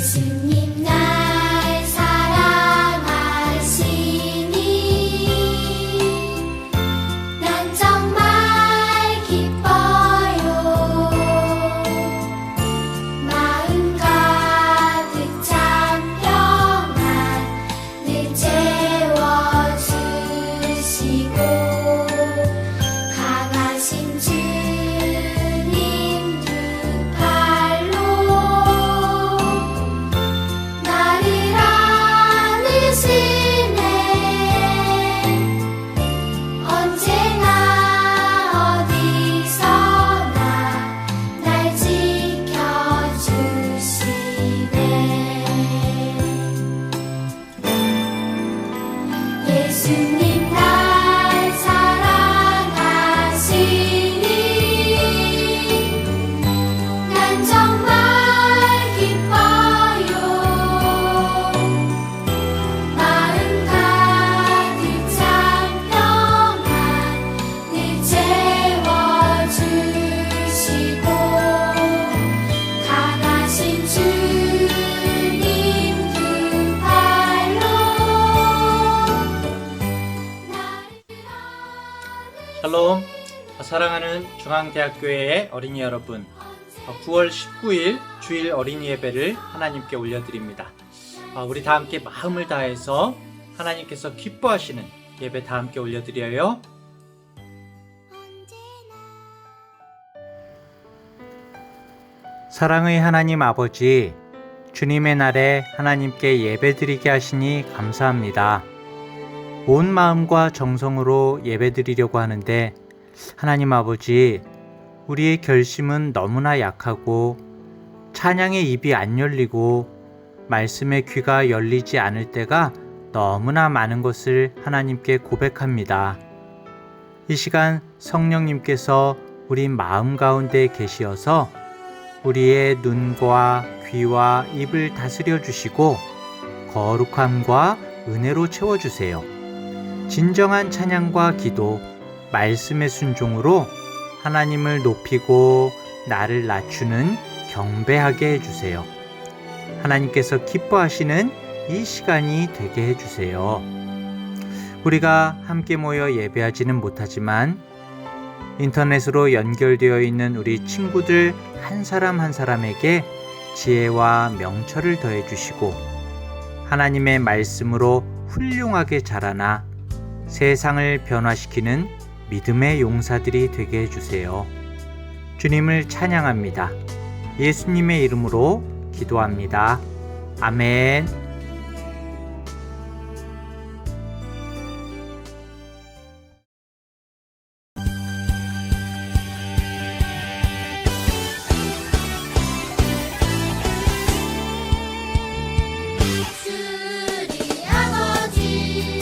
예수님 날 사랑하시니 난 정말 기뻐요. 마음 가득 찬 평안 늘 채워주시고 강하신 주님 두 팔로 나를 안으시네. 언제나 어디서나 날 지켜주시네. 예수님 날 사랑하시니 난 정말 기뻐요. 마음 가득 찬 평안 늘 채워주시고 강하신 주님 두 팔로 샬롬, 사랑하는 중앙대학교의 어린이 여러분, 9월 19일 주일 어린이 예배를 하나님께 올려드립니다. 우리 다 함께 마음을 다해서 하나님께서 기뻐하시는 예배 다 함께 올려드려요. 사랑의 하나님 아버지, 주님의 날에 하나님께 예배드리게 하시니 감사합니다. 온 마음과 정성으로 예배드리려고 하는데 하나님 아버지, 우리의 결심은 너무나 약하고 찬양의 입이 안 열리고 말씀의 귀가 열리지 않을 때가 너무나 많은 것을 하나님께 고백합니다. 이 시간 성령님께서 우리 마음 가운데 계시어서 우리의 눈과 귀와 입을 다스려 주시고 거룩함과 은혜로 채워주세요. 진정한 찬양과 기도, 말씀의 순종으로 하나님을 높이고 나를 낮추는 경배하게 해주세요. 하나님께서 기뻐하시는 이 시간이 되게 해주세요. 우리가 함께 모여 예배하지는 못하지만 인터넷으로 연결되어 있는 우리 친구들 한 사람 한 사람에게 지혜와 명철을 더해 주시고 하나님의 말씀으로 훌륭하게 자라나 세상을 변화시키는 믿음의 용사들이 되게 해주세요. 주님을 찬양합니다. 예수님의 이름으로 기도합니다. 아멘. 예수리 아버지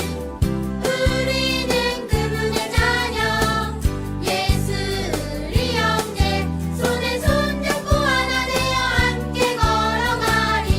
우리는 그분의 자녀. 예수리 형제 손에 손잡고 하나 되어 함께 걸어가리.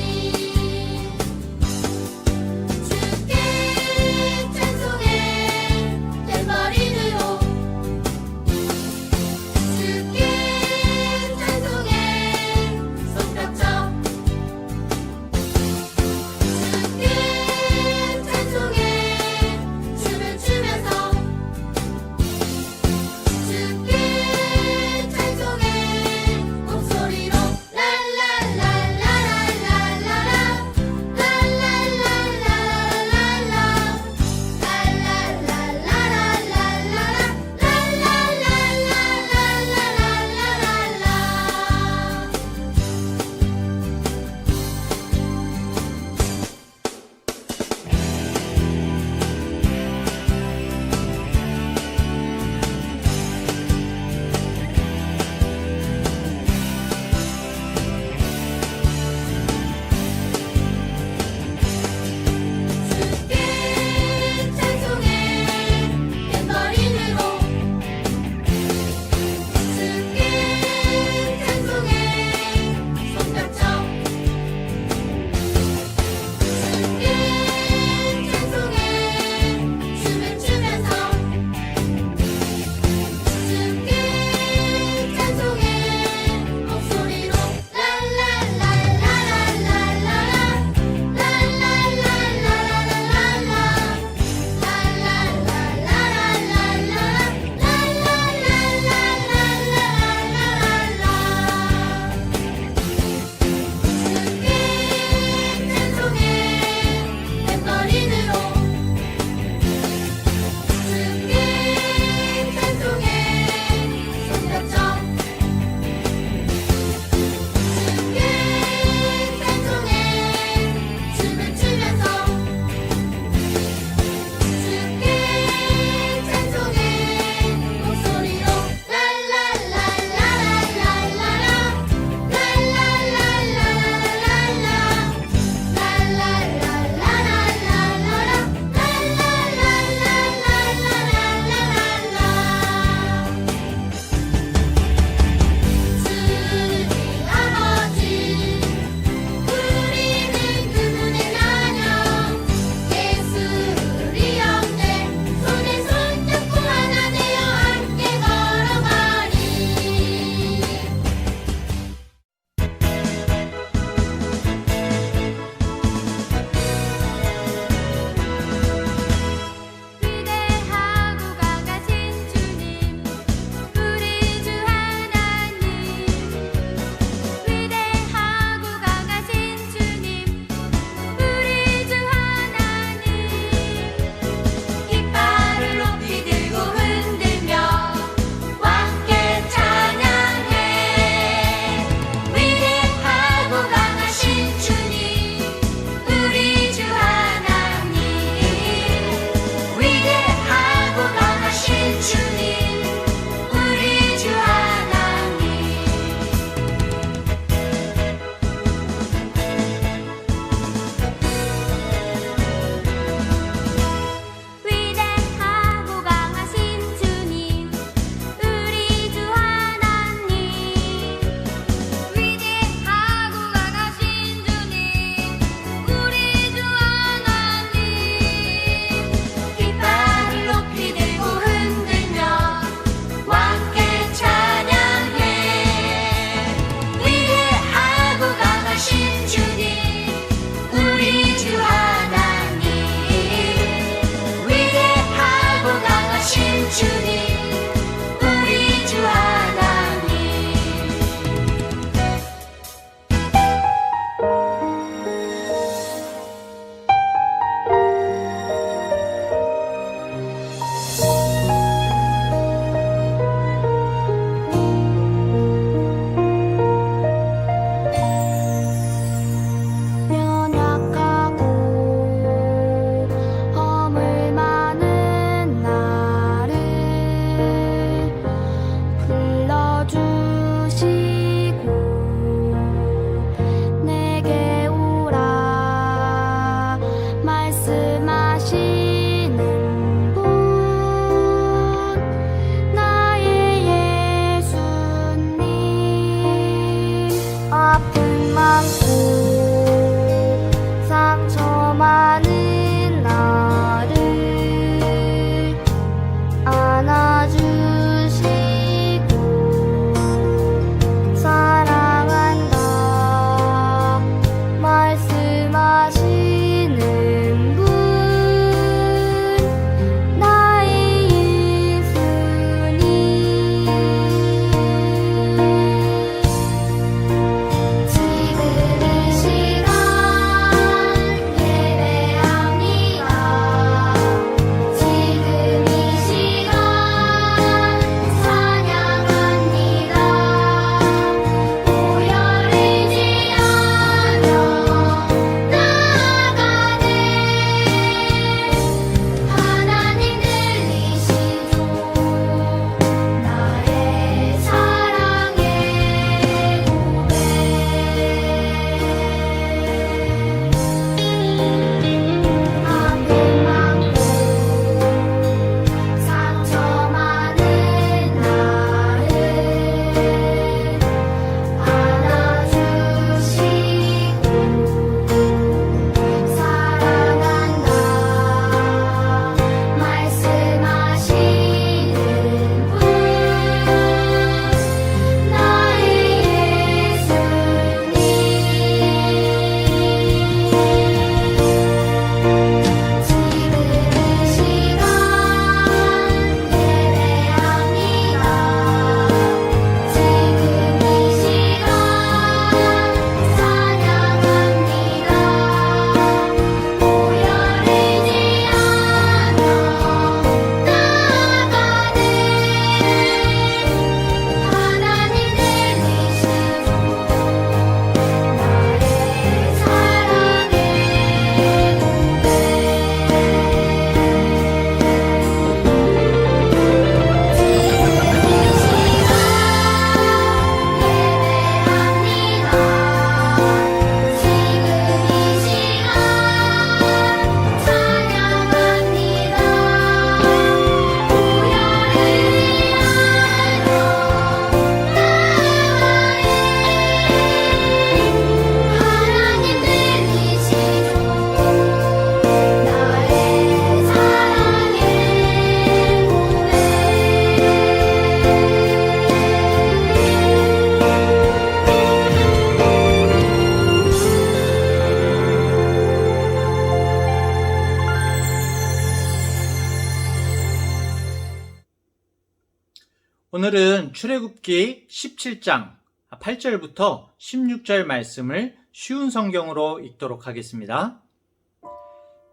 오늘은 출애굽기 17장 8절부터 16절 말씀을 쉬운 성경으로 읽도록 하겠습니다.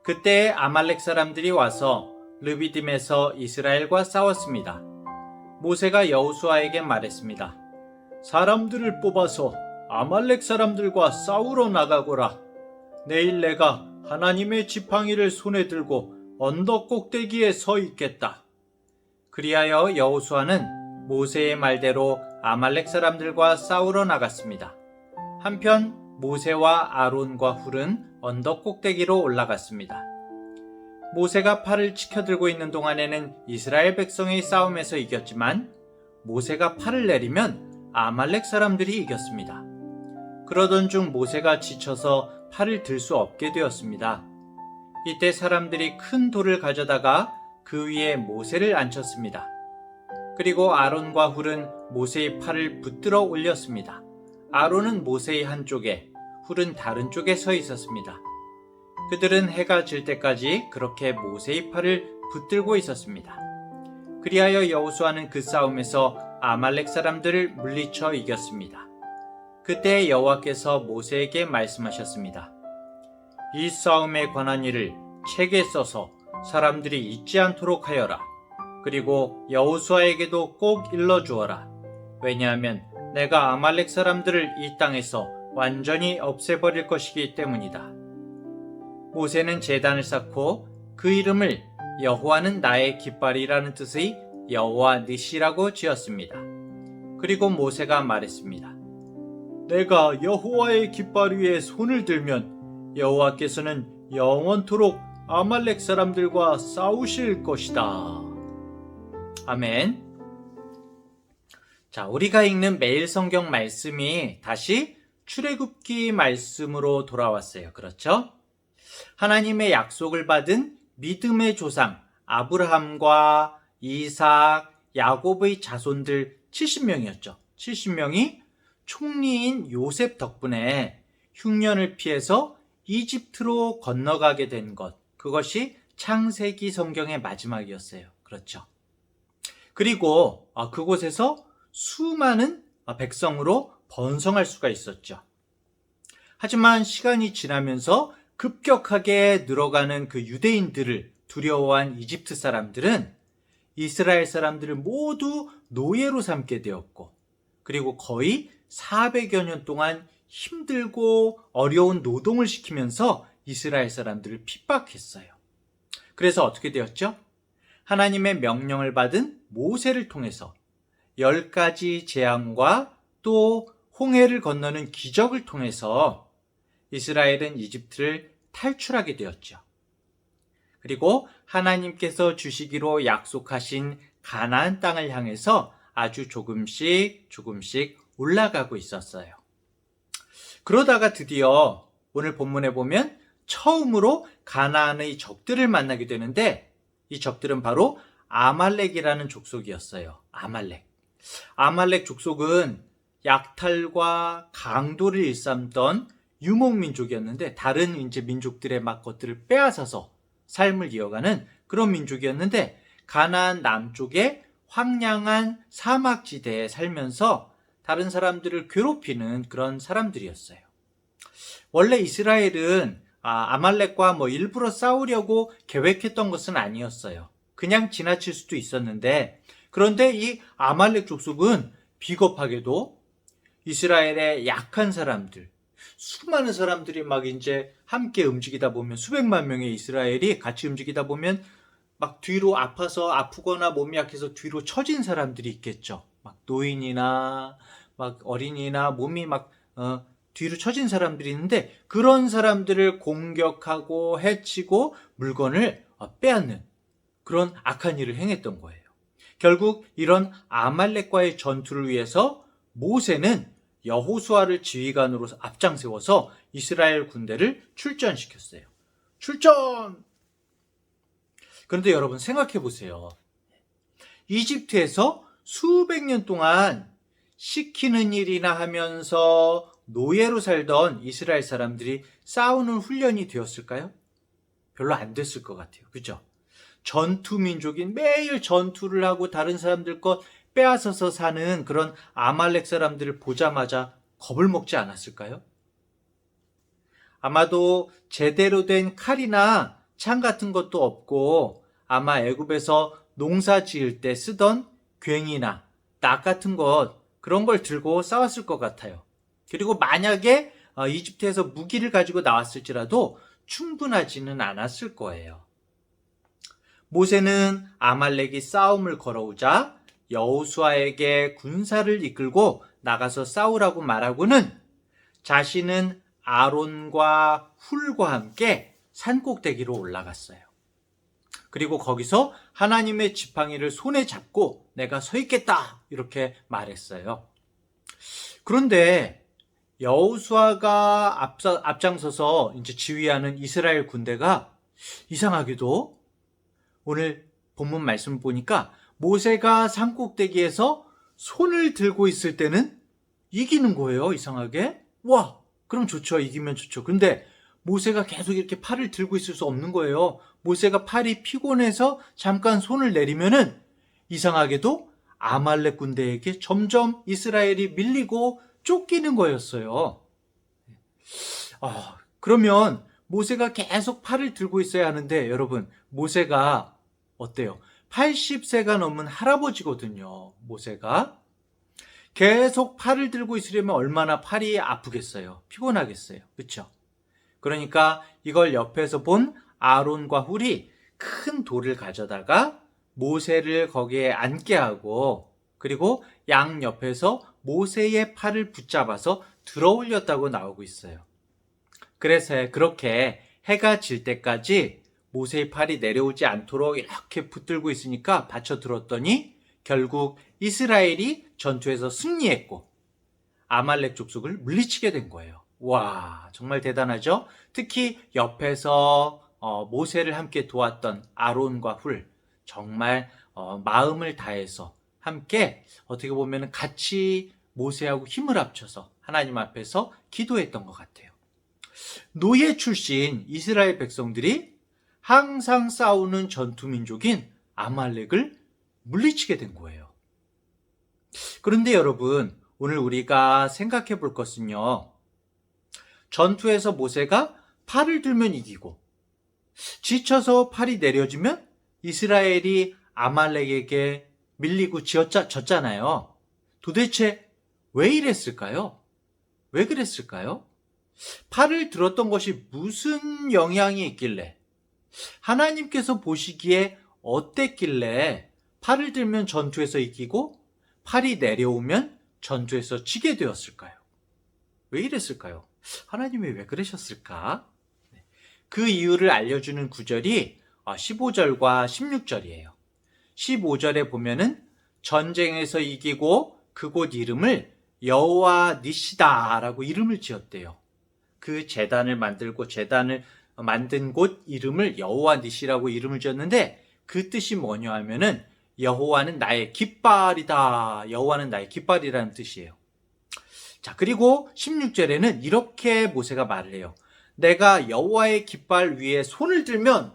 그때 아말렉 사람들이 와서 르비딤에서 이스라엘과 싸웠습니다. 모세가 여호수아에게 말했습니다. 사람들을 뽑아서 아말렉 사람들과 싸우러 나가거라. 내일 내가 하나님의 지팡이를 손에 들고 언덕 꼭대기에 서 있겠다. 그리하여 여호수아는 모세의 말대로 아말렉 사람들과 싸우러 나갔습니다. 한편 모세와 아론과 훌은 언덕 꼭대기로 올라갔습니다. 모세가 팔을 치켜들고 있는 동안에는 이스라엘 백성의 싸움에서 이겼지만 모세가 팔을 내리면 아말렉 사람들이 이겼습니다. 그러던 중 모세가 지쳐서 팔을 들 수 없게 되었습니다. 이때 사람들이 큰 돌을 가져다가 그 위에 모세를 앉혔습니다. 그리고 아론과 훌은 모세의 팔을 붙들어 올렸습니다. 아론은 모세의 한쪽에, 훌은 다른 쪽에 서 있었습니다. 그들은 해가 질 때까지 그렇게 모세의 팔을 붙들고 있었습니다. 그리하여 여호수아는 그 싸움에서 아말렉 사람들을 물리쳐 이겼습니다. 그때 여호와께서 모세에게 말씀하셨습니다. 이 싸움에 관한 일을 책에 써서 사람들이 잊지 않도록 하여라. 그리고 여호수아에게도 꼭 일러주어라. 왜냐하면 내가 아말렉 사람들을 이 땅에서 완전히 없애버릴 것이기 때문이다. 모세는 제단을 쌓고 그 이름을 여호와는 나의 깃발이라는 뜻의 여호와 니시라고 지었습니다. 그리고 모세가 말했습니다. 내가 여호와의 깃발 위에 손을 들면 여호와께서는 영원토록 아말렉 사람들과 싸우실 것이다. 아멘. 자, 우리가 읽는 매일 성경 말씀이 다시 출애굽기 말씀으로 돌아왔어요. 그렇죠? 하나님의 약속을 받은 믿음의 조상 아브라함과 이삭, 야곱의 자손들 70명이었죠. 70명이 총리인 요셉 덕분에 흉년을 피해서 이집트로 건너가게 된 것, 그것이 창세기 성경의 마지막이었어요. 그렇죠. 그리고 그곳에서 수많은 백성으로 번성할 수가 있었죠. 하지만 시간이 지나면서 급격하게 늘어가는 그 유대인들을 두려워한 이집트 사람들은 이스라엘 사람들을 모두 노예로 삼게 되었고, 그리고 거의 400여 년 동안 힘들고 어려운 노동을 시키면서 이스라엘 사람들을 핍박했어요. 그래서 어떻게 되었죠? 하나님의 명령을 받은 모세를 통해서 10가지 재앙과 또 홍해를 건너는 기적을 통해서 이스라엘은 이집트를 탈출하게 되었죠. 그리고 하나님께서 주시기로 약속하신 가나안 땅을 향해서 아주 조금씩 올라가고 있었어요. 그러다가 드디어 오늘 본문에 보면 처음으로 가나안의 적들을 만나게 되는데, 이 적들은 바로 아말렉이라는 족속이었어요. 아말렉 족속은 약탈과 강도를 일삼던 유목민족이었는데, 다른 이제 민족들의 막 것들을 빼앗아서 삶을 이어가는 그런 민족이었는데, 가나안 남쪽의 황량한 사막지대에 살면서 다른 사람들을 괴롭히는 그런 사람들이었어요. 원래 이스라엘은 아말렉과 일부러 싸우려고 계획했던 것은 아니었어요. 그냥 지나칠 수도 있었는데, 그런데 이 아말렉 족속은 비겁하게도 이스라엘의 약한 사람들, 수많은 사람들이 막 이제 함께 움직이다 보면, 수백만 명의 이스라엘이 같이 움직이다 보면 막 뒤로 아프거나 몸이 약해서 뒤로 처진 사람들이 있겠죠. 막 노인이나 막 어린이나 몸이 막 뒤로 처진 사람들이 있는데, 그런 사람들을 공격하고 해치고 물건을 빼앗는 그런 악한 일을 행했던 거예요. 결국 이런 아말렉과의 전투를 위해서 모세는 여호수아를 지휘관으로 앞장 세워서 이스라엘 군대를 출전시켰어요. 출전! 그런데 여러분 생각해 보세요. 이집트에서 수백 년 동안 시키는 일이나 하면서 노예로 살던 이스라엘 사람들이 싸우는 훈련이 되었을까요? 별로 안 됐을 것 같아요. 그죠? 전투 민족인 매일 전투를 하고 다른 사람들 것 빼앗아서 사는 그런 아말렉 사람들을 보자마자 겁을 먹지 않았을까요? 아마도 제대로 된 칼이나 창 같은 것도 없고 아마 애굽에서 농사 지을 때 쓰던 괭이나 낙 같은 것, 그런 걸 들고 싸웠을 것 같아요. 그리고 만약에 이집트에서 무기를 가지고 나왔을지라도 충분하지는 않았을 거예요. 모세는 아말렉이 싸움을 걸어오자 여호수아에게 군사를 이끌고 나가서 싸우라고 말하고는 자신은 아론과 훌과 함께 산꼭대기로 올라갔어요. 그리고 거기서 하나님의 지팡이를 손에 잡고 내가 서 있겠다 이렇게 말했어요. 그런데 여호수아가 앞장서서 이제 지휘하는 이스라엘 군대가 이상하게도 오늘 본문 말씀 보니까 모세가 산꼭대기에서 손을 들고 있을 때는 이기는 거예요. 이상하게. 와, 그럼 좋죠. 이기면 좋죠. 근데 모세가 계속 이렇게 팔을 들고 있을 수 없는 거예요. 모세가 팔이 피곤해서 잠깐 손을 내리면은 이상하게도 아말렉 군대에게 점점 이스라엘이 밀리고 쫓기는 거였어요. 그러면 모세가 계속 팔을 들고 있어야 하는데 여러분, 모세가 어때요? 80세가 넘은 할아버지거든요. 모세가 계속 팔을 들고 있으려면 얼마나 팔이 아프겠어요. 피곤하겠어요. 그렇죠? 그러니까 이걸 옆에서 본 아론과 훌이 큰 돌을 가져다가 모세를 거기에 앉게 하고, 그리고 양 옆에서 모세의 팔을 붙잡아서 들어 올렸다고 나오고 있어요. 그래서 그렇게 해가 질 때까지 모세의 팔이 내려오지 않도록 이렇게 붙들고 있으니까 받쳐 들었더니 결국 이스라엘이 전투에서 승리했고 아말렉 족속을 물리치게 된 거예요. 와, 정말 대단하죠? 특히 옆에서 모세를 함께 도왔던 아론과 훌, 정말 마음을 다해서 함께 어떻게 보면 같이 모세하고 힘을 합쳐서 하나님 앞에서 기도했던 것 같아요. 노예 출신 이스라엘 백성들이 항상 싸우는 전투민족인 아말렉을 물리치게 된 거예요. 그런데 여러분, 오늘 우리가 생각해 볼 것은요, 전투에서 모세가 팔을 들면 이기고 지쳐서 팔이 내려지면 이스라엘이 아말렉에게 밀리고 졌잖아요. 도대체 왜 이랬을까요? 왜 그랬을까요? 팔을 들었던 것이 무슨 영향이 있길래, 하나님께서 보시기에 어땠길래 팔을 들면 전투에서 이기고 팔이 내려오면 전투에서 지게 되었을까요? 왜 이랬을까요? 하나님이 왜 그러셨을까? 그 이유를 알려주는 구절이 15절과 16절이에요. 15절에 보면은 전쟁에서 이기고 그곳 이름을 여호와 니시다라고 이름을 지었대요. 그 제단을 만들고 제단을 만든 곳 이름을 여호와 니시라고 이름을 지었는데 그 뜻이 뭐냐 하면은 여호와는 나의 깃발이다. 여호와는 나의 깃발이라는 뜻이에요. 자, 그리고 16절에는 이렇게 모세가 말을 해요. 내가 여호와의 깃발 위에 손을 들면,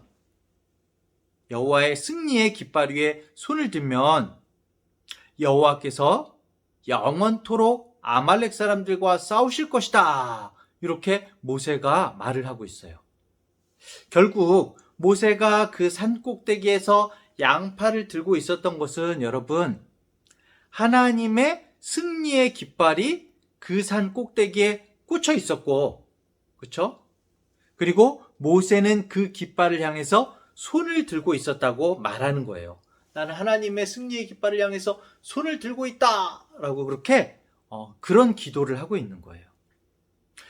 여호와의 승리의 깃발 위에 손을 들면 여호와께서 영원토록 아말렉 사람들과 싸우실 것이다. 이렇게 모세가 말을 하고 있어요. 결국 모세가 그 산 꼭대기에서 양팔을 들고 있었던 것은 여러분, 하나님의 승리의 깃발이 그 산 꼭대기에 꽂혀 있었고, 그렇죠? 그리고 모세는 그 깃발을 향해서 손을 들고 있었다고 말하는 거예요. 나는 하나님의 승리의 깃발을 향해서 손을 들고 있다 라고 그렇게 그런 기도를 하고 있는 거예요.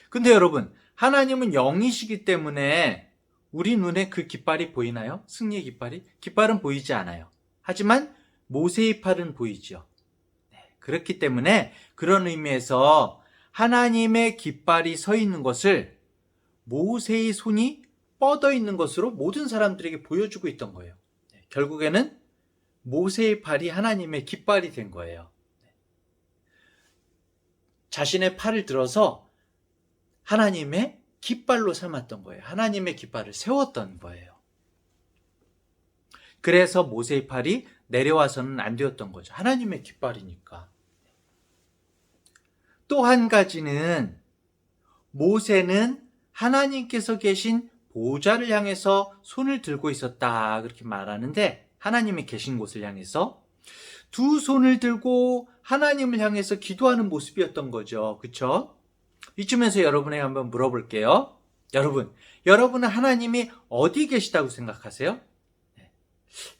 근데 여러분, 하나님은 영이시기 때문에 우리 눈에 그 깃발이 보이나요? 승리의 깃발이? 깃발은 보이지 않아요. 하지만 모세의 팔은 보이죠. 그렇기 때문에 그런 의미에서 하나님의 깃발이 서 있는 것을 모세의 손이 뻗어 있는 것으로 모든 사람들에게 보여주고 있던 거예요. 결국에는 모세의 팔이 하나님의 깃발이 된 거예요. 자신의 팔을 들어서 하나님의 깃발로 삼았던 거예요. 하나님의 깃발을 세웠던 거예요. 그래서 모세의 팔이 내려와서는 안 되었던 거죠. 하나님의 깃발이니까. 또 한 가지는 모세는 하나님께서 계신 보좌를 향해서 손을 들고 있었다 그렇게 말하는데, 하나님이 계신 곳을 향해서 두 손을 들고 하나님을 향해서 기도하는 모습이었던 거죠. 그렇죠? 이쯤에서 여러분에게 한번 물어볼게요. 여러분은 하나님이 어디 계시다고 생각하세요?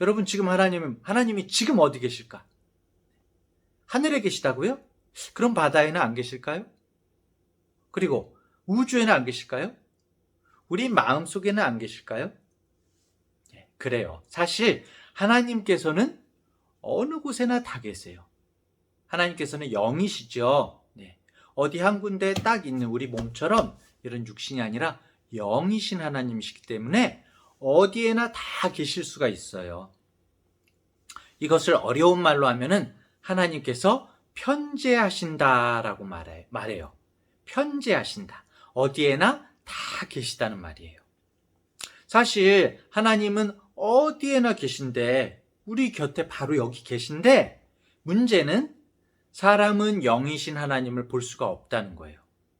여러분 지금 하나님이 지금 어디 계실까? 하늘에 계시다고요? 그럼 바다에는 안 계실까요? 그리고 우주에는 안 계실까요? 우리 마음속에는 안 계실까요? 그래요. 사실 하나님께서는 어느 곳에나 다 계세요. 하나님께서는 영이시죠. 어디 한 군데 딱 있는 우리 몸처럼 이런 육신이 아니라 영이신 하나님이시기 때문에 어디에나 다 계실 수가 있어요. 이것을 어려운 말로 하면은 하나님께서 편재하신다라고 말해요. 편재하신다. 어디에나 다 계시다는 말이에요. 사실 하나님은 어디에나 계신데, 우리 곁에 바로 여기 계신데, 문제는 사람은 영이신 하나님을 볼 수가 없다는 거예요.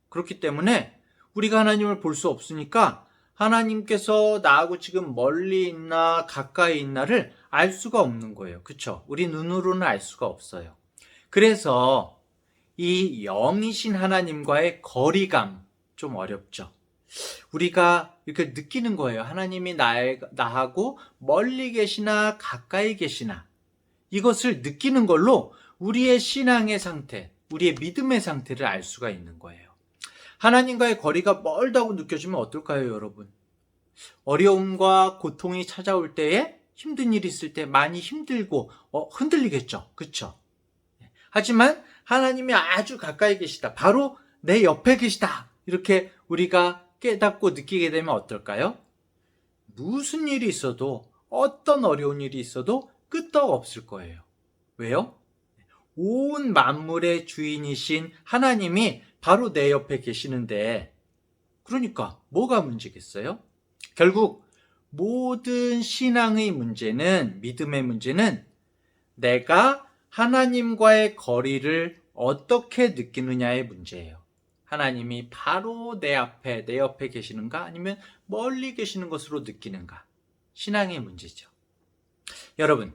그렇기 때문에 우리가 하나님을 볼 수 없으니까 하나님께서 나하고 지금 멀리 있나 가까이 있나를 알 수가 없는 거예요. 그렇죠? 우리 눈으로는 알 수가 없어요. 그래서 이 영이신 하나님과의 거리감 좀 어렵죠. 우리가 이렇게 느끼는 거예요. 하나님이 나하고 멀리 계시나 가까이 계시나, 이것을 느끼는 걸로 우리의 신앙의 상태, 우리의 믿음의 상태를 알 수가 있는 거예요. 하나님과의 거리가 멀다고 느껴지면 어떨까요, 여러분? 어려움과 고통이 찾아올 때에, 힘든 일이 있을 때 많이 힘들고 흔들리겠죠. 그렇죠? 하지만 하나님이 아주 가까이 계시다, 바로 내 옆에 계시다, 이렇게 우리가 깨닫고 느끼게 되면 어떨까요? 무슨 일이 있어도, 어떤 어려운 일이 있어도 끄떡 없을 거예요. 왜요? 온 만물의 주인이신 하나님이 바로 내 옆에 계시는데, 그러니까 뭐가 문제겠어요? 결국 모든 신앙의 문제는, 믿음의 문제는 내가 하나님과의 거리를 어떻게 느끼느냐의 문제예요. 하나님이 바로 내 옆에 계시는가, 아니면 멀리 계시는 것으로 느끼는가? 신앙의 문제죠. 여러분,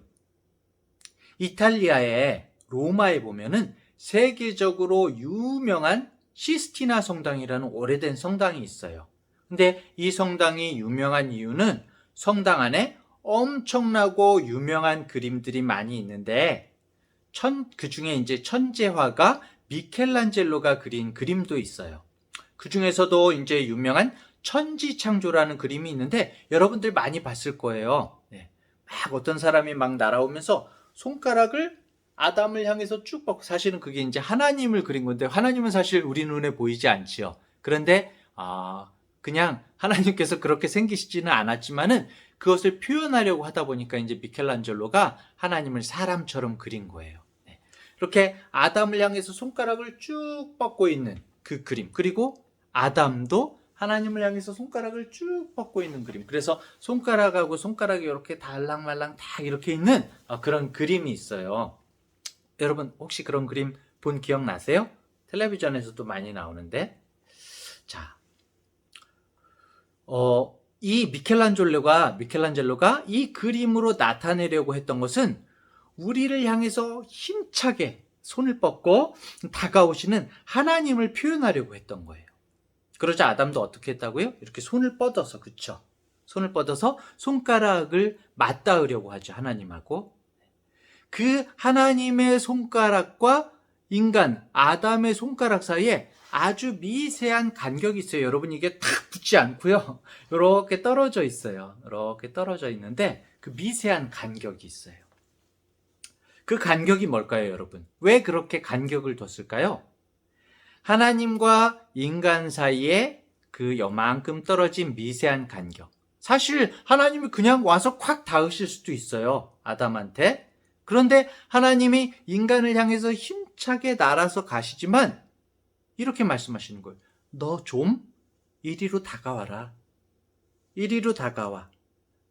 이탈리아의 로마에 보면은 세계적으로 유명한 시스티나 성당이라는 오래된 성당이 있어요. 근데 이 성당이 유명한 이유는 성당 안에 엄청나고 유명한 그림들이 많이 있는데, 그 중에 이제 천재화가 미켈란젤로가 그린 그림도 있어요. 그 중에서도 이제 유명한 천지창조라는 그림이 있는데, 여러분들 많이 봤을 거예요. 막 어떤 사람이 막 날아오면서 손가락을 아담을 향해서 쭉 뻗고, 사실은 그게 이제 하나님을 그린 건데, 하나님은 사실 우리 눈에 보이지 않지요. 그런데 그냥 하나님께서 그렇게 생기시지는 않았지만은 그것을 표현하려고 하다 보니까 이제 미켈란젤로가 하나님을 사람처럼 그린 거예요. 이렇게 아담을 향해서 손가락을 쭉 뻗고 있는 그 그림, 그리고 아담도 하나님을 향해서 손가락을 쭉 뻗고 있는 그림. 그래서 손가락하고 손가락이 이렇게 달랑말랑 다 이렇게 있는 그런 그림이 있어요. 여러분 혹시 그런 그림 본 기억 나세요? 텔레비전에서도 많이 나오는데. 자, 이 미켈란젤로가 이 그림으로 나타내려고 했던 것은 우리를 향해서 힘차게 손을 뻗고 다가오시는 하나님을 표현하려고 했던 거예요. 그러자 아담도 어떻게 했다고요? 이렇게 손을 뻗어서, 그쵸? 손을 뻗어서 손가락을 맞닿으려고 하죠, 하나님하고. 그 하나님의 손가락과 인간 아담의 손가락 사이에 아주 미세한 간격이 있어요. 여러분, 이게 탁 붙지 않고요, 이렇게 떨어져 있어요. 이렇게 떨어져 있는데 그 미세한 간격이 있어요. 그 간격이 뭘까요, 여러분? 왜 그렇게 간격을 뒀을까요? 하나님과 인간 사이에 그 요만큼 떨어진 미세한 간격. 사실 하나님이 그냥 와서 콱 닿으실 수도 있어요, 아담한테. 그런데 하나님이 인간을 향해서 힘차게 날아서 가시지만 이렇게 말씀하시는 거예요. 너 좀 이리로 다가와라. 이리로 다가와.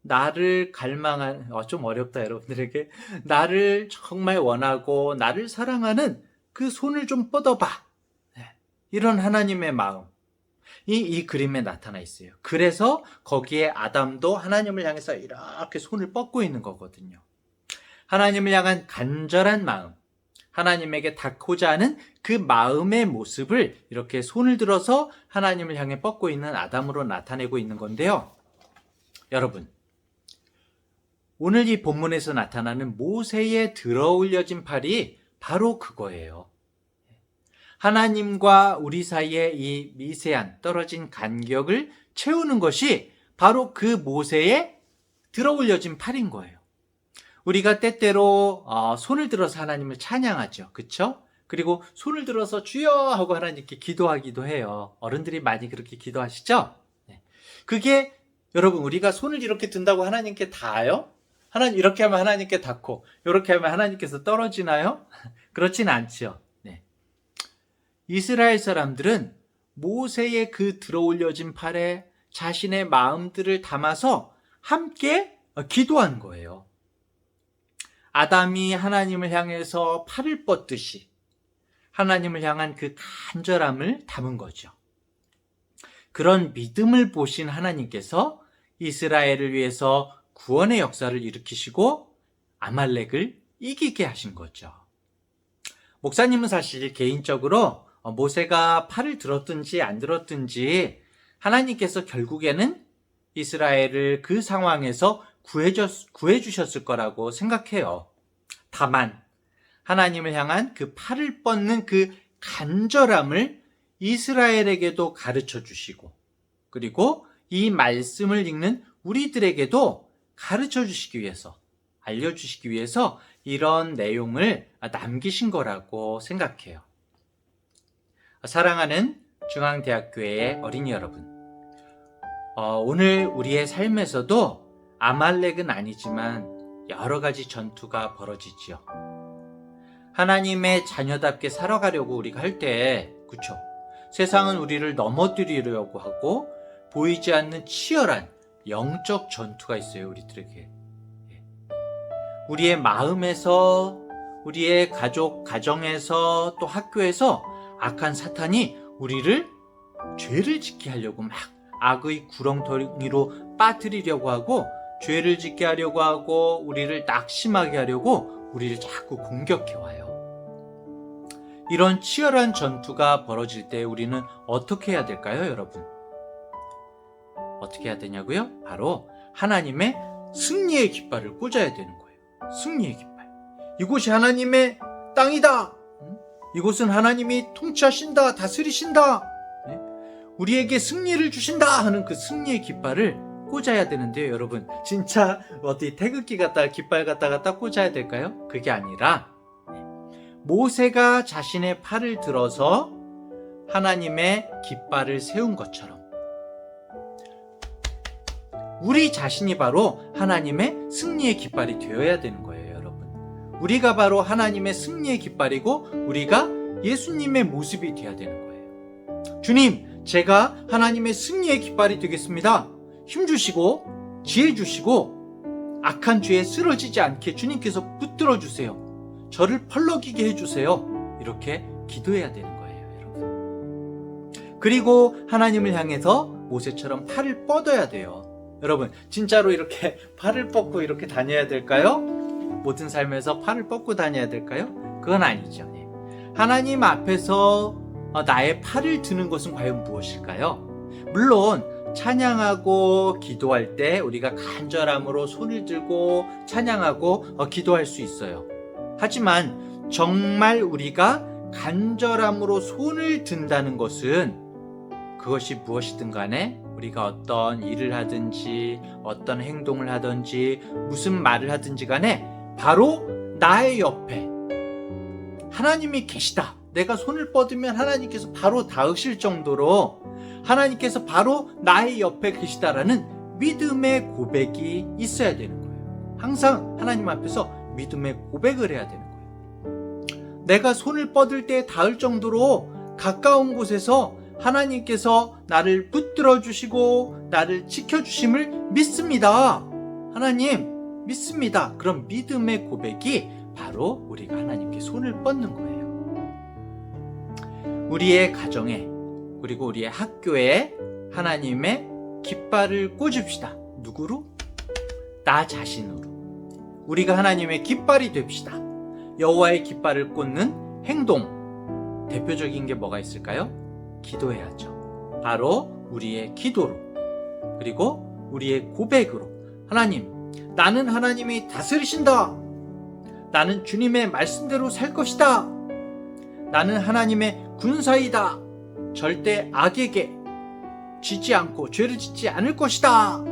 나를 갈망한, 좀 어렵다 여러분들에게, 나를 정말 원하고 나를 사랑하는 그 손을 좀 뻗어봐. 이런 하나님의 마음, 이 그림에 나타나 있어요. 그래서 거기에 아담도 하나님을 향해서 이렇게 손을 뻗고 있는 거거든요. 하나님을 향한 간절한 마음, 하나님에게 닿고자 하는 그 마음의 모습을 이렇게 손을 들어서 하나님을 향해 뻗고 있는 아담으로 나타내고 있는 건데요. 여러분, 오늘 이 본문에서 나타나는 모세의 들어올려진 팔이 바로 그거예요. 하나님과 우리 사이에 이 미세한 떨어진 간격을 채우는 것이 바로 그 모세의 들어올려진 팔인 거예요. 우리가 때때로 손을 들어서 하나님을 찬양하죠. 그렇죠? 그리고 손을 들어서 주여 하고 하나님께 기도하기도 해요. 어른들이 많이 그렇게 기도하시죠? 그게 여러분, 우리가 손을 이렇게 든다고 하나님께 닿아요? 하나님 이렇게 하면 하나님께 닿고 이렇게 하면 하나님께서 떨어지나요? 그렇진 않죠. 이스라엘 사람들은 모세의 그 들어올려진 팔에 자신의 마음들을 담아서 함께 기도한 거예요. 아담이 하나님을 향해서 팔을 뻗듯이 하나님을 향한 그 간절함을 담은 거죠. 그런 믿음을 보신 하나님께서 이스라엘을 위해서 구원의 역사를 일으키시고 아말렉을 이기게 하신 거죠. 목사님은 사실 개인적으로 모세가 팔을 들었든지 안 들었든지 하나님께서 결국에는 이스라엘을 그 상황에서 구해주셨을 거라고 생각해요. 다만 하나님을 향한 그 팔을 뻗는 그 간절함을 이스라엘에게도 가르쳐 주시고, 그리고 이 말씀을 읽는 우리들에게도 가르쳐 주시기 위해서, 알려주시기 위해서 이런 내용을 남기신 거라고 생각해요. 사랑하는 중앙대학교의 어린이 여러분, 오늘 우리의 삶에서도 아말렉은 아니지만 여러 가지 전투가 벌어지지요. 하나님의 자녀답게 살아가려고 우리가 할 때, 그쵸? 세상은 우리를 넘어뜨리려고 하고 보이지 않는 치열한 영적 전투가 있어요, 우리들에게. 우리의 마음에서, 우리의 가정에서, 또 학교에서 악한 사탄이 우리를 죄를 짓게 하려고 막 악의 구렁텅이로 빠뜨리려고 하고, 죄를 짓게 하려고 하고, 우리를 낙심하게 하려고 우리를 자꾸 공격해 와요. 이런 치열한 전투가 벌어질 때 우리는 어떻게 해야 될까요, 여러분? 어떻게 해야 되냐고요? 바로 하나님의 승리의 깃발을 꽂아야 되는 거예요. 승리의 깃발. 이곳이 하나님의 땅이다. 이곳은 하나님이 통치하신다, 다스리신다, 우리에게 승리를 주신다 하는 그 승리의 깃발을 꽂아야 되는데요, 여러분. 진짜 어디 태극기 갖다가 깃발 갖다가 딱 꽂아야 될까요? 그게 아니라 모세가 자신의 팔을 들어서 하나님의 깃발을 세운 것처럼 우리 자신이 바로 하나님의 승리의 깃발이 되어야 되는 거예요, 여러분. 우리가 바로 하나님의 승리의 깃발이고 우리가 예수님의 모습이 되어야 되는 거예요. 주님, 제가 하나님의 승리의 깃발이 되겠습니다. 힘주시고 지혜주시고 악한 죄에 쓰러지지 않게 주님께서 붙들어 주세요. 저를 펄럭이게 해주세요. 이렇게 기도해야 되는 거예요, 여러분. 그리고 하나님을 향해서 모세처럼 팔을 뻗어야 돼요. 여러분, 진짜로 이렇게 팔을 뻗고 이렇게 다녀야 될까요? 모든 삶에서 팔을 뻗고 다녀야 될까요? 그건 아니죠. 하나님 앞에서 나의 팔을 드는 것은 과연 무엇일까요? 물론 찬양하고 기도할 때 우리가 간절함으로 손을 들고 찬양하고 기도할 수 있어요. 하지만 정말 우리가 간절함으로 손을 든다는 것은 그것이 무엇이든 간에 우리가 어떤 일을 하든지 어떤 행동을 하든지 무슨 말을 하든지 간에 바로 나의 옆에 하나님이 계시다. 내가 손을 뻗으면 하나님께서 바로 닿으실 정도로 하나님께서 바로 나의 옆에 계시다라는 믿음의 고백이 있어야 되는 거예요. 항상 하나님 앞에서 믿음의 고백을 해야 되는 거예요. 내가 손을 뻗을 때 닿을 정도로 가까운 곳에서 하나님께서 나를 붙들어 주시고 나를 지켜주심을 믿습니다. 하나님 믿습니다. 그럼 믿음의 고백이 바로 우리가 하나님께 손을 뻗는 거예요. 우리의 가정에 그리고 우리의 학교에 하나님의 깃발을 꽂읍시다. 누구로? 나 자신으로. 우리가 하나님의 깃발이 됩시다. 여호와의 깃발을 꽂는 행동. 대표적인 게 뭐가 있을까요? 기도해야죠. 바로 우리의 기도로, 그리고 우리의 고백으로, 하나님, 나는 하나님이 다스리신다. 나는 주님의 말씀대로 살 것이다. 나는 하나님의 군사이다. 절대 악에게 지지 않고 죄를 짓지 않을 것이다.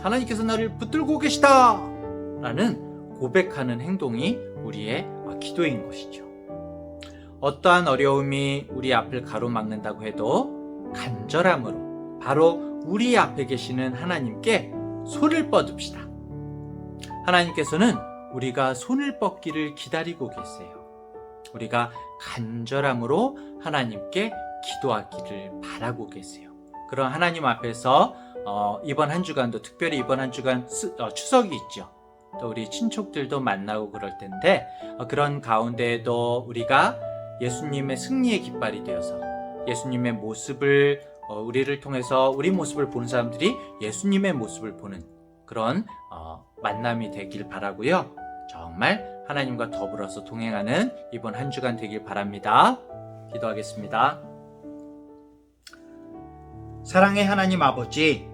하나님께서 나를 붙들고 계시다. 라는 고백하는 행동이 우리의 기도인 것이죠. 어떠한 어려움이 우리 앞을 가로막는다고 해도 간절함으로 바로 우리 앞에 계시는 하나님께 손을 뻗읍시다. 하나님께서는 우리가 손을 뻗기를 기다리고 계세요. 우리가 간절함으로 하나님께 기도하기를 바라고 계세요. 그런 하나님 앞에서 이번 한 주간도, 특별히 이번 한 주간 추석이 있죠. 또 우리 친척들도 만나고 그럴 텐데, 그런 가운데에도 우리가 예수님의 승리의 깃발이 되어서 예수님의 모습을, 우리를 통해서 우리 모습을 보는 사람들이 예수님의 모습을 보는 그런 만남이 되길 바라고요. 정말 하나님과 더불어서 동행하는 이번 한 주간 되길 바랍니다. 기도하겠습니다. 사랑의 하나님 아버지,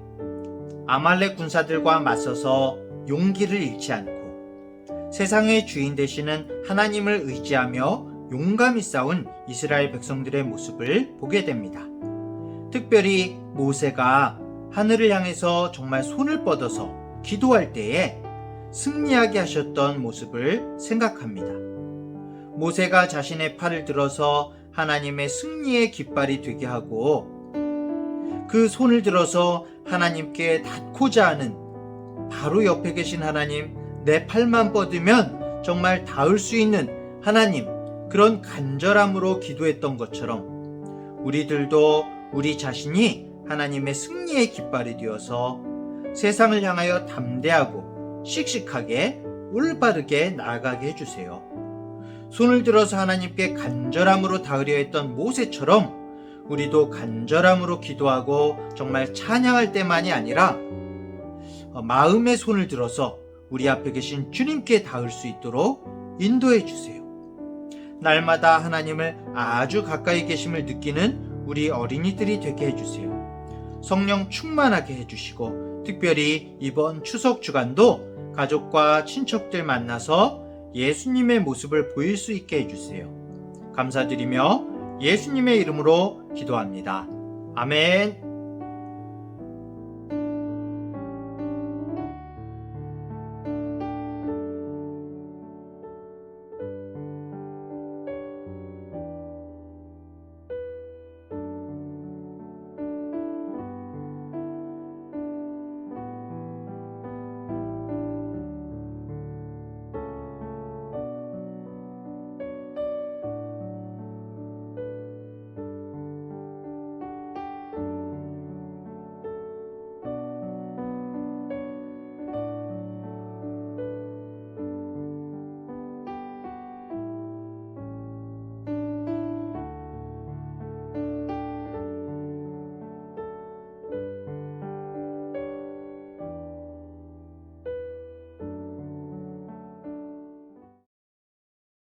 아말렉 군사들과 맞서서 용기를 잃지 않고 세상의 주인 되시는 하나님을 의지하며 용감히 싸운 이스라엘 백성들의 모습을 보게 됩니다. 특별히 모세가 하늘을 향해서 정말 손을 뻗어서 기도할 때에 승리하게 하셨던 모습을 생각합니다. 모세가 자신의 팔을 들어서 하나님의 승리의 깃발이 되게 하고 그 손을 들어서 하나님께 닿고자 하는 바로 옆에 계신 하나님, 내 팔만 뻗으면 정말 닿을 수 있는 하나님, 그런 간절함으로 기도했던 것처럼 우리들도 우리 자신이 하나님의 승리의 깃발이 되어서 세상을 향하여 담대하고 씩씩하게 올바르게 나아가게 해주세요. 손을 들어서 하나님께 간절함으로 닿으려 했던 모세처럼 우리도 간절함으로 기도하고 정말 찬양할 때만이 아니라 마음의 손을 들어서 우리 앞에 계신 주님께 닿을 수 있도록 인도해 주세요. 날마다 하나님을 아주 가까이 계심을 느끼는 우리 어린이들이 되게 해주세요. 성령 충만하게 해주시고 특별히 이번 추석 주간도 가족과 친척들 만나서 예수님의 모습을 보일 수 있게 해주세요. 감사드리며 예수님의 이름으로 기도합니다. 아멘.